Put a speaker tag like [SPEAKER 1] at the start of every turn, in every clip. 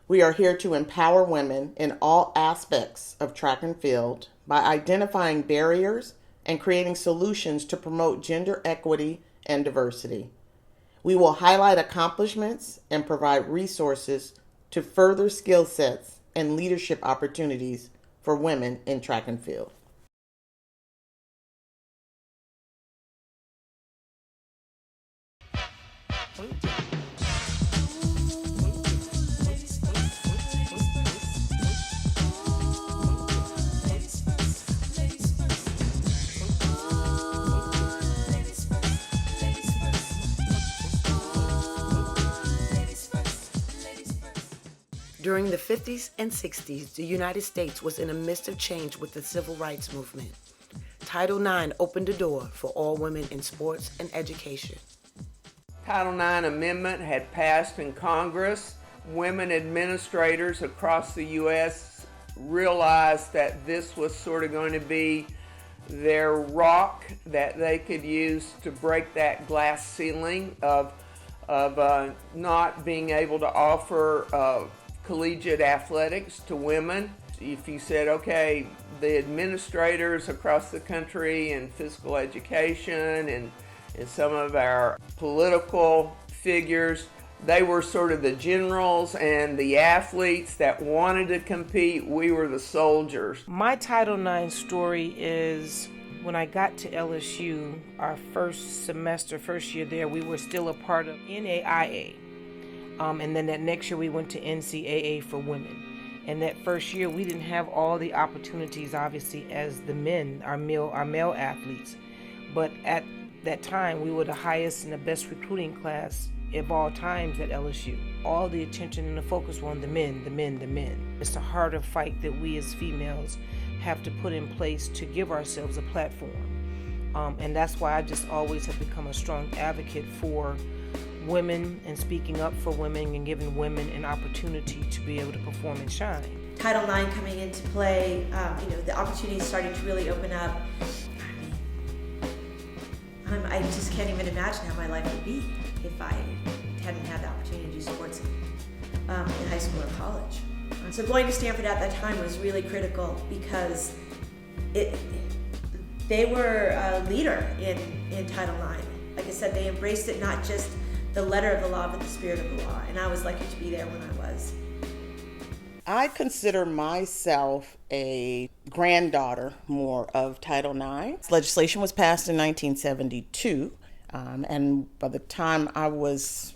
[SPEAKER 1] We are here to empower women in all aspects of track and field by identifying barriers and creating solutions to promote gender equity and diversity. We will highlight accomplishments and provide resources to further skill sets and leadership opportunities for women in track and field.
[SPEAKER 2] During the 50s and 60s, the United States was in the midst of change with the civil rights movement. Title IX opened the door for all women in sports and education.
[SPEAKER 3] Title IX amendment had passed in Congress. Women administrators across the U.S. realized that this was sort of going to be their rock that they could use to break that glass ceiling of not being able to offer collegiate athletics to women. If you said, okay, the administrators across the country in physical education and some of our political figures, they were sort of the generals and the athletes that wanted to compete. We were the soldiers.
[SPEAKER 2] My Title IX story is when I got to LSU, our first year there, we were still a part of NAIA. And then that next year we went to NCAA for women. And that first year we didn't have all the opportunities, obviously, as the men, our male athletes. But at that time, we were the highest and the best recruiting class of all times at LSU. All the attention and the focus were on the men, the men, the men. It's a harder fight that we as females have to put in place to give ourselves a platform. And that's why I just always have become a strong advocate for women and speaking up for women and giving women an opportunity to be able to perform and shine.
[SPEAKER 4] Title IX coming into play, the opportunities starting to really open up. I just can't even imagine how my life would be if I hadn't had the opportunity to do sports in high school or college. So going to Stanford at that time was really critical because they were a leader in Title IX. Like I said, they embraced it, not just the letter of the law, but the spirit of the law. And I was lucky to be there when I was.
[SPEAKER 1] I consider myself a granddaughter more of Title IX. Legislation was passed in 1972, and by the time I was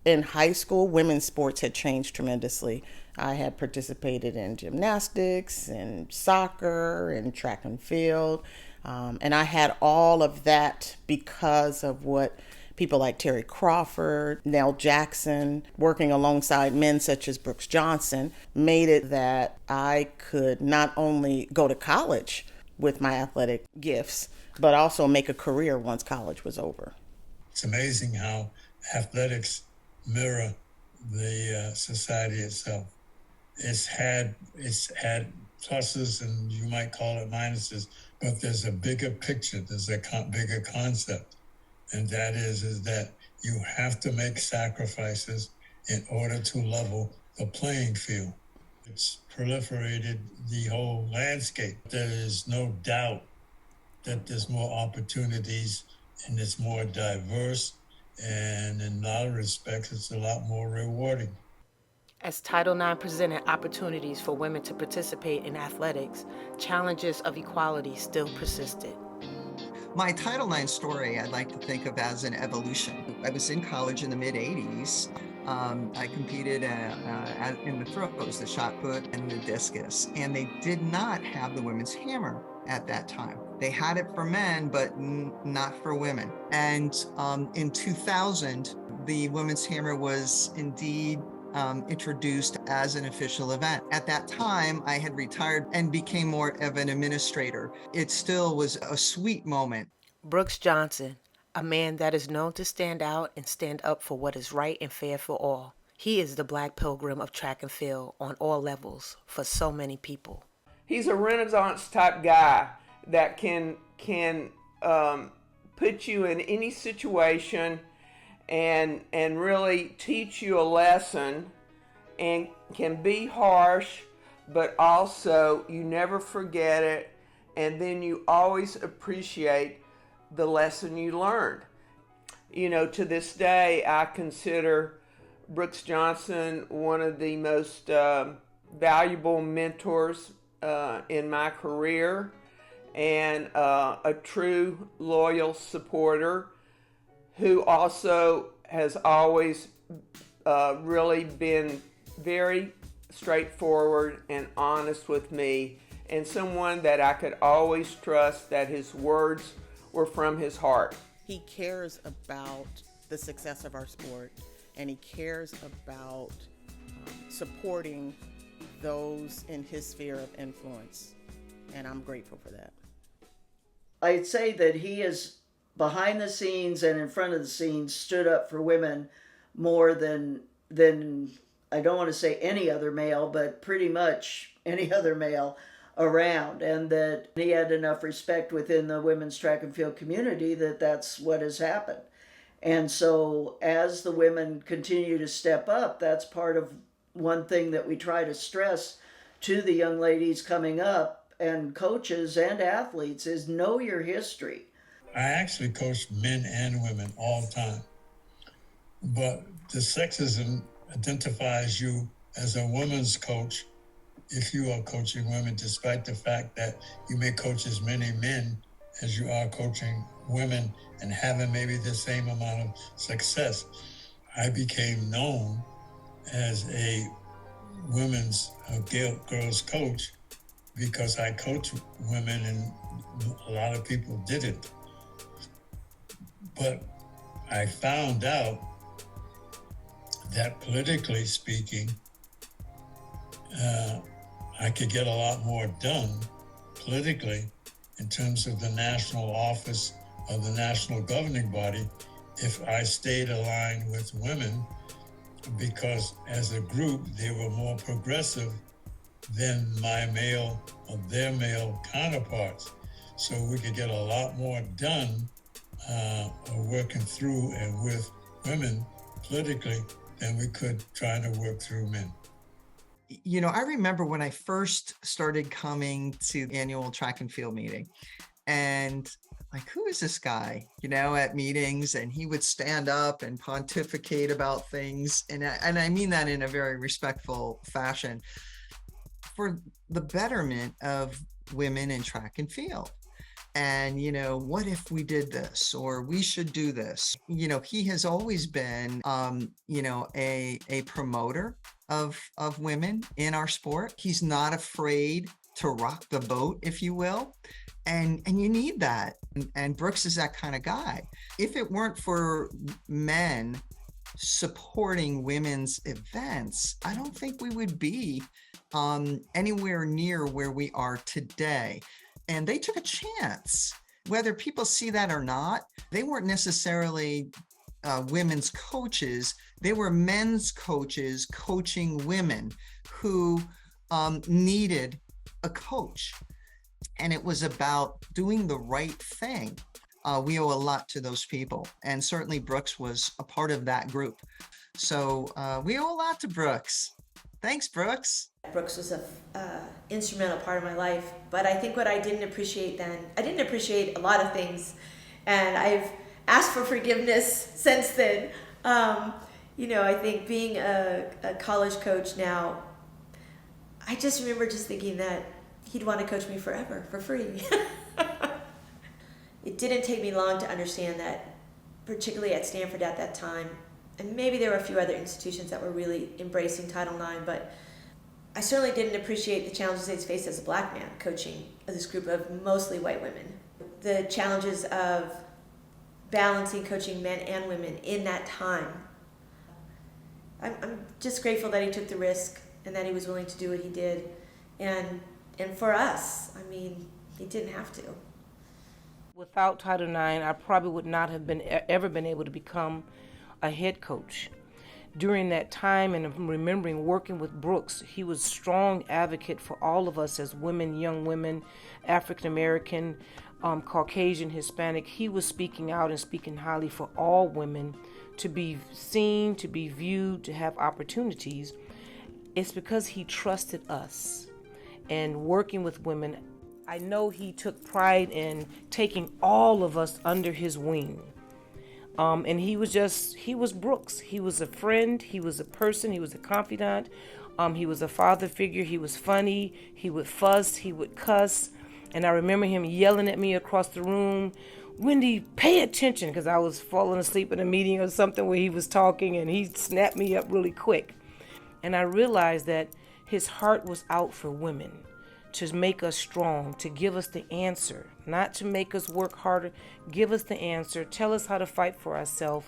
[SPEAKER 1] in high school, women's sports had changed tremendously. I had participated in gymnastics and soccer and track and field, and I had all of that because of what people like Terry Crawford, Nell Jackson, working alongside men such as Brooks Johnson, made it that I could not only go to college with my athletic gifts, but also make a career once college was over.
[SPEAKER 5] It's amazing how athletics mirror the society itself. It's had pluses and you might call it minuses, but there's a bigger picture, there's a bigger concept. And that is that you have to make sacrifices in order to level the playing field. It's proliferated the whole landscape. There is no doubt that there's more opportunities and it's more diverse, and in a lot of respects, it's a lot more rewarding.
[SPEAKER 2] As Title IX presented opportunities for women to participate in athletics, challenges of equality still persisted.
[SPEAKER 6] My Title IX story I'd like to think of as an evolution. I was in college in the mid-'80s. I competed in the throws, the shot put, and the discus, and they did not have the women's hammer at that time. They had it for men, but not for women. And in 2000, the women's hammer was indeed introduced as an official event. At that time, I had retired and became more of an administrator. It still was a sweet moment.
[SPEAKER 2] Brooks Johnson, a man that is known to stand out and stand up for what is right and fair for all. He is the Black Pilgrim of track and field on all levels for so many people.
[SPEAKER 3] He's a Renaissance type guy that can put you in any situation and really teach you a lesson and can be harsh, but also you never forget it, and then you always appreciate the lesson you learned. You know, to this day, I consider Brooks Johnson one of the most valuable mentors in my career, and a true loyal supporter who also has always really been very straightforward and honest with me, and someone that I could always trust that his words were from his heart.
[SPEAKER 1] He cares about the success of our sport, and he cares about supporting those in his sphere of influence, and I'm grateful for that.
[SPEAKER 7] I'd say that he is behind the scenes and in front of the scenes stood up for women more than I don't want to say any other male, but pretty much any other male around, and that he had enough respect within the women's track and field community that that's what has happened. And so as the women continue to step up, that's part of one thing that we try to stress to the young ladies coming up and coaches and athletes is know your history.
[SPEAKER 5] I actually coach men and women all the time, but the sexism identifies you as a women's coach if you are coaching women, despite the fact that you may coach as many men as you are coaching women and having maybe the same amount of success. I became known as a women's girls coach because I coach women and a lot of people didn't. But I found out that politically speaking, I could get a lot more done politically in terms of the national office of the national governing body if I stayed aligned with women, because as a group they were more progressive than my male or their male counterparts. So we could get a lot more done working through and with women politically than we could trying to work through men.
[SPEAKER 6] You know, I remember when I first started coming to the annual track and field meeting, and like, who is this guy, you know, at meetings, and he would stand up and pontificate about things. And I mean that in a very respectful fashion for the betterment of women in track and field. And, you know, what if we did this, or we should do this? You know, he has always been, you know, a promoter of women in our sport. He's not afraid to rock the boat, if you will. And you need that. And Brooks is that kind of guy. If it weren't for men supporting women's events, I don't think we would be anywhere near where we are today. And they took a chance. Whether people see that or not, they weren't necessarily women's coaches. They were men's coaches coaching women who needed a coach. And it was about doing the right thing. We owe a lot to those people. And certainly Brooks was a part of that group. So we owe a lot to Brooks. Thanks, Brooks.
[SPEAKER 4] Brooks was an instrumental part of my life, but I think what I didn't appreciate then, I didn't appreciate a lot of things, and I've asked for forgiveness since then. You know, I think being a college coach now, I just remember just thinking that he'd want to coach me forever, for free. It didn't take me long to understand that, particularly at Stanford at that time, and maybe there were a few other institutions that were really embracing Title IX, but I certainly didn't appreciate the challenges they faced as a black man coaching this group of mostly white women. The challenges of balancing coaching men and women in that time. I'm just grateful that he took the risk and that he was willing to do what he did. And for us, I mean, he didn't have to.
[SPEAKER 2] Without Title IX, I probably would not have ever been able to become a head coach. During that time, and remembering working with Brooks, he was a strong advocate for all of us as women, young women, African American, Caucasian, Hispanic. He was speaking out and speaking highly for all women to be seen, to be viewed, to have opportunities. it's because he trusted us and working with women. I know he took pride in taking all of us under his wing. And he was Brooks. He was a friend, he was a person, he was a confidant, he was a father figure, he was funny, he would fuss, he would cuss. And I remember him yelling at me across the room, "Wendy, pay attention," because I was falling asleep in a meeting or something where he was talking, and he snapped me up really quick. And I realized that his heart was out for women, to make us strong, to give us the answer, not to make us work harder. Give us the answer, tell us how to fight for ourselves,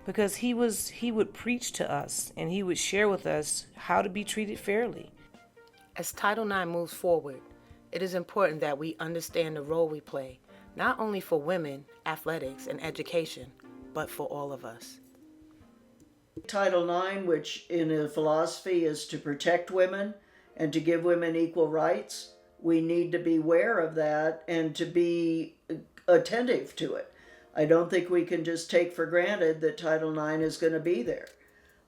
[SPEAKER 2] because he would preach to us and he would share with us how to be treated fairly. As Title IX moves forward, it is important that we understand the role we play, not only for women, athletics, and education, but for all of us.
[SPEAKER 7] Title IX, which in a philosophy is to protect women and to give women equal rights, we need to be aware of that and to be attentive to it. I don't think we can just take for granted that Title IX is going to be there.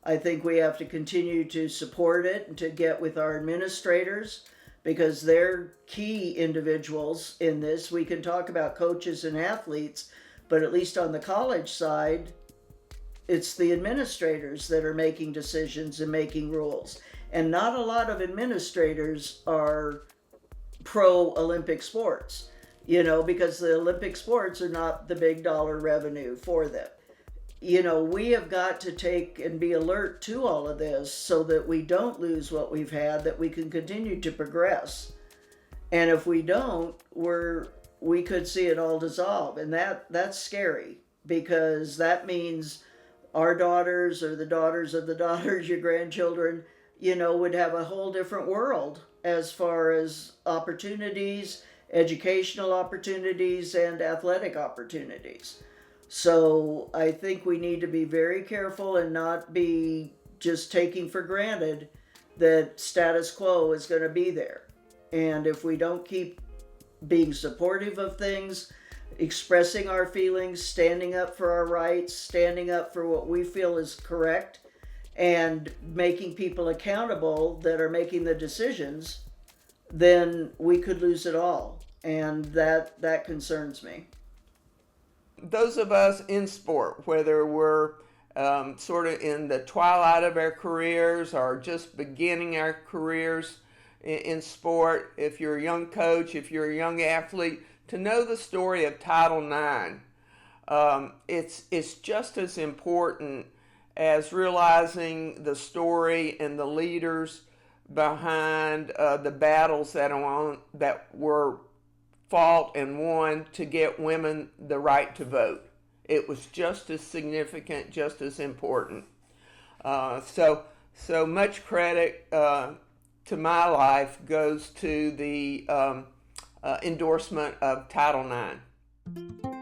[SPEAKER 7] I think we have to continue to support it and to get with our administrators, because they're key individuals in this. We can talk about coaches and athletes, but at least on the college side, it's the administrators that are making decisions and making rules. And not a lot of administrators are pro-Olympic sports, because the Olympic sports are not the big dollar revenue for them. We have got to take and be alert to all of this so that we don't lose what we've had, that we can continue to progress. And if we don't, we could see it all dissolve. And that's scary, because that means our daughters or the daughters of the daughters, your grandchildren, would have a whole different world as far as opportunities, educational opportunities, and athletic opportunities. So I think we need to be very careful and not be just taking for granted that status quo is going to be there. And if we don't keep being supportive of things, expressing our feelings, standing up for our rights, standing up for what we feel is correct, and making people accountable that are making the decisions, then we could lose it all. And that concerns me.
[SPEAKER 3] Those of us in sport, whether we're sort of in the twilight of our careers or just beginning our careers in sport, if you're a young coach, if you're a young athlete, to know the story of Title IX, it's just as important as realizing the story and the leaders behind the battles that were fought and won to get women the right to vote. It was just as significant, just as important. So much credit to my life goes to the endorsement of Title IX.